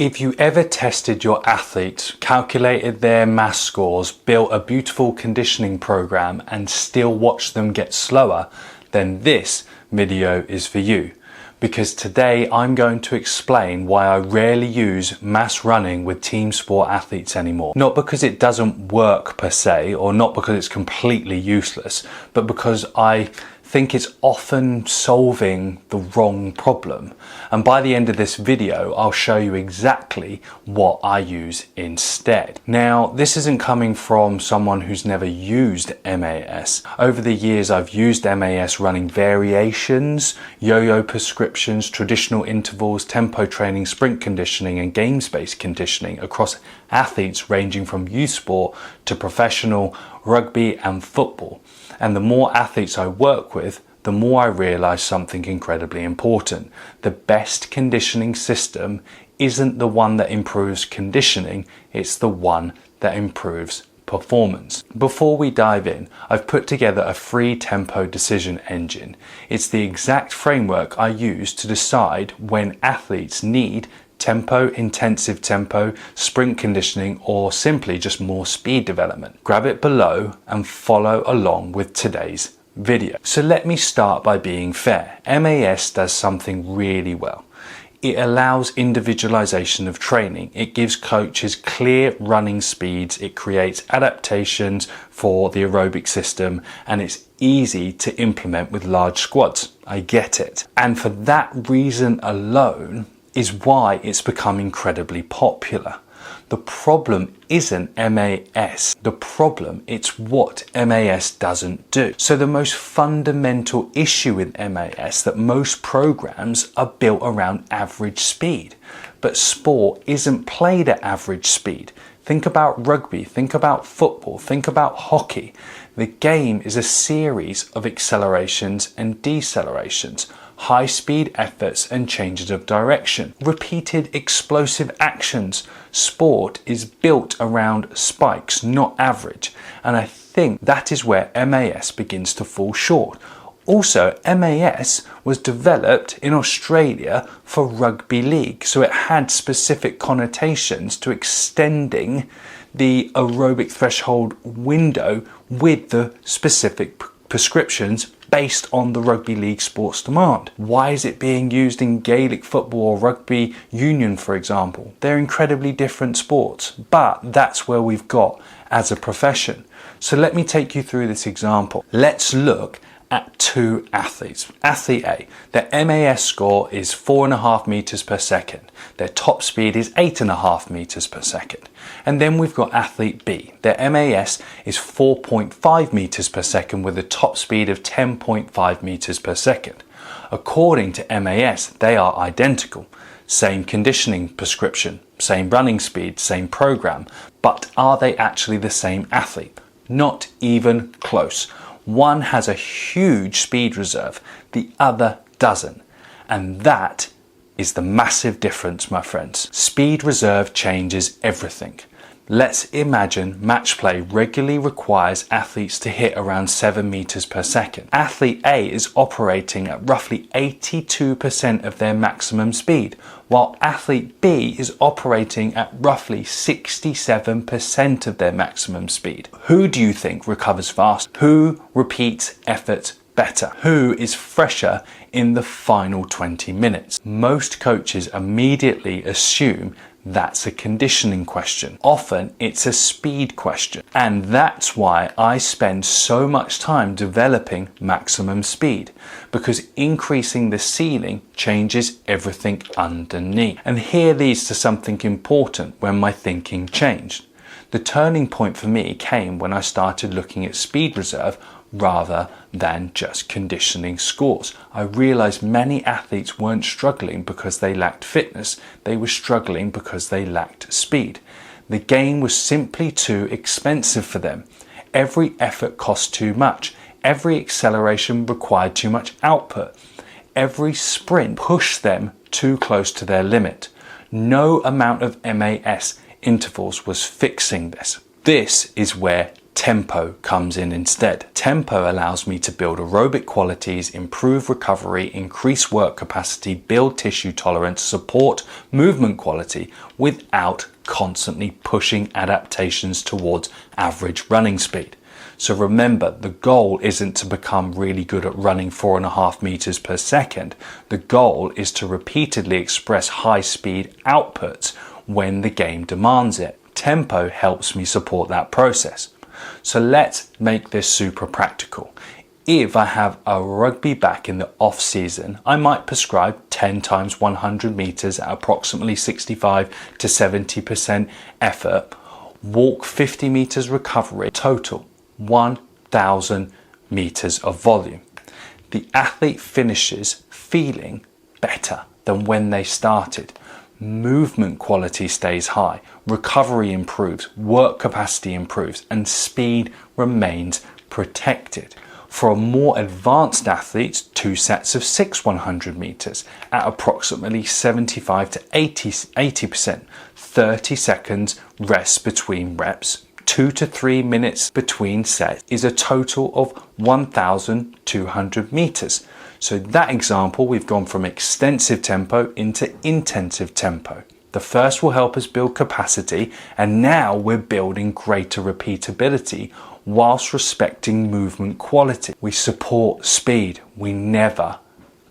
If you ever tested your athletes, calculated their mass scores, built a beautiful conditioning program and still watched them get slower, then this video is for you. Because today I'm going to explain why I rarely use mass running with team sport athletes anymore. Not because it doesn't work per se, or not because it's completely useless, but because I think it's often solving the wrong problem. And by the end of this video, I'll show you exactly what I use instead. Now, this isn't coming from someone who's never used MAS. Over the years, I've used MAS running variations, yo-yo prescriptions, traditional intervals, tempo training, sprint conditioning, and games-based conditioning across athletes ranging from youth sport to professional, rugby, and football. And the more athletes I work with, the more I realize something incredibly important. The best conditioning system isn't the one that improves conditioning, it's the one that improves performance. Before we dive in, I've put together a free tempo decision engine. It's the exact framework I use to decide when athletes need tempo, intensive tempo, sprint conditioning, or simply just more speed development. Grab it below and follow along with today's video. So let me start by being fair. MAS does something really well. It allows individualization of training. It gives coaches clear running speeds. It creates adaptations for the aerobic system, and it's easy to implement with large squads. I get it. And for that reason alone, is why it's become incredibly popular. The problem isn't MAS. The problem, it's what MAS doesn't do. So the most fundamental issue with MAS that most programs are built around average speed. But sport isn't played at average speed. Think about rugby, think about football, think about hockey. The game is a series of accelerations and decelerations, high speed efforts and changes of direction, repeated explosive actions. Sport is built around spikes, not average. And I think that is where MAS begins to fall short. Also, MAS was developed in Australia for rugby league, so it had specific connotations to extending the aerobic threshold window with the specific prescriptions based on the rugby league sports demand. Why is it being used in Gaelic football or rugby union, for example? They're incredibly different sports, but that's where we've got as a profession. So let me take you through this example. Let's look at two athletes. Athlete A, their MAS score is 4.5 meters per second. Their top speed is 8.5 meters per second. And then we've got athlete B. Their MAS is 4.5 meters per second with a top speed of 10.5 meters per second. According to MAS, they are identical. Same conditioning prescription, same running speed, same program. But are they actually the same athlete? Not even close. One has a huge speed reserve, the other doesn't. And that is the massive difference, my friends. Speed reserve changes everything. Let's imagine match play regularly requires athletes to hit around 7 meters per second. Athlete A is operating at roughly 82% of their maximum speed, while athlete B is operating at roughly 67% of their maximum speed. Who do you think recovers fast? Who repeats effort better? Who is fresher in the final 20 minutes? Most coaches immediately assume that's a conditioning question. Often it's a speed question. And that's why I spend so much time developing maximum speed, because increasing the ceiling changes everything underneath. And here leads to something important when my thinking changed. The turning point for me came when I started looking at speed reserve rather than just conditioning scores. I realized many athletes weren't struggling because they lacked fitness, they were struggling because they lacked speed. The game was simply too expensive for them. Every effort cost too much. Every acceleration required too much output. Every sprint pushed them too close to their limit. No amount of MAS intervals was fixing this. This is where tempo comes in instead. Tempo allows me to build aerobic qualities, improve recovery, increase work capacity, build tissue tolerance, support movement quality without constantly pushing adaptations towards average running speed. So remember, the goal isn't to become really good at running 4.5 meters per second. The goal is to repeatedly express high speed outputs when the game demands it. Tempo helps me support that process. So let's make this super practical. If I have a rugby back in the off season, I might prescribe 10 times 100 meters at approximately 65 to 70% effort, walk 50 meters recovery, total 1,000 meters of volume. The athlete finishes feeling better than when they started. Movement quality stays high, recovery improves, work capacity improves, and speed remains protected. For more advanced athletes, 2 sets of 6 100 meters at approximately 75 to 80%, 30 seconds rest between reps, 2 to 3 minutes between sets is a total of 1,200 meters. So that example, we've gone from extensive tempo into intensive tempo. The first will help us build capacity, and now we're building greater repeatability whilst respecting movement quality. We support speed, we never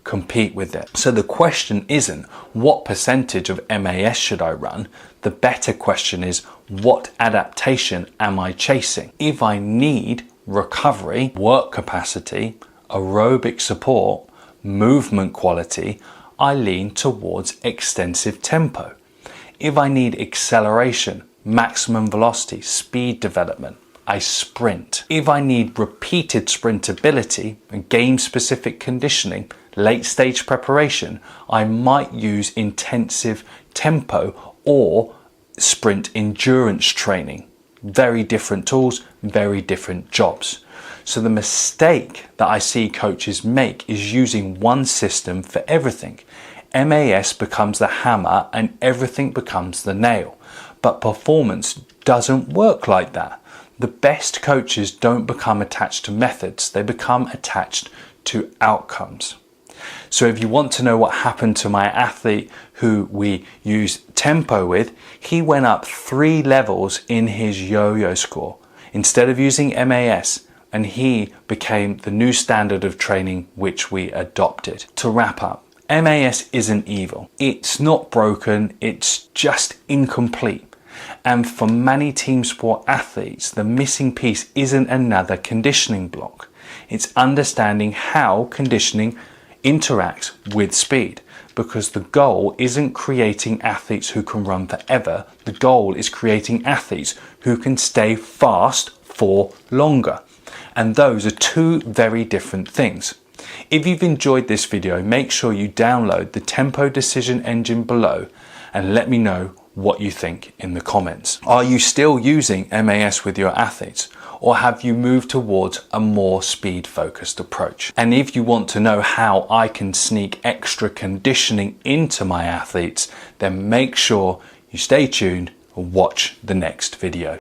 compete with it. So the question isn't what percentage of MAS should I run? The better question is, what adaptation am I chasing? If I need recovery, work capacity, aerobic support, movement quality, I lean towards extensive tempo. If I need acceleration, maximum velocity, speed development, I sprint. If I need repeated sprintability and game-specific conditioning, late stage preparation, I might use intensive tempo or sprint endurance training. Very different tools, very different jobs. So the mistake that I see coaches make is using one system for everything. MAS becomes the hammer and everything becomes the nail. But performance doesn't work like that. The best coaches don't become attached to methods, they become attached to outcomes. So if you want to know what happened to my athlete who we use tempo with, he went up 3 levels in his yo-yo score instead of using MAS, and he became the new standard of training which we adopted. To wrap up, MAS isn't evil. It's not broken, it's just incomplete. And for many team sport athletes, the missing piece isn't another conditioning block. It's understanding how conditioning interacts with speed, because the goal isn't creating athletes who can run forever. The goal is creating athletes who can stay fast for longer. And those are 2 very different things. If you've enjoyed this video, make sure you download the Tempo Decision Engine below and let me know what you think in the comments. Are you still using MAS with your athletes, or have you moved towards a more speed focused approach? And if you want to know how I can sneak extra conditioning into my athletes, then make sure you stay tuned and watch the next video.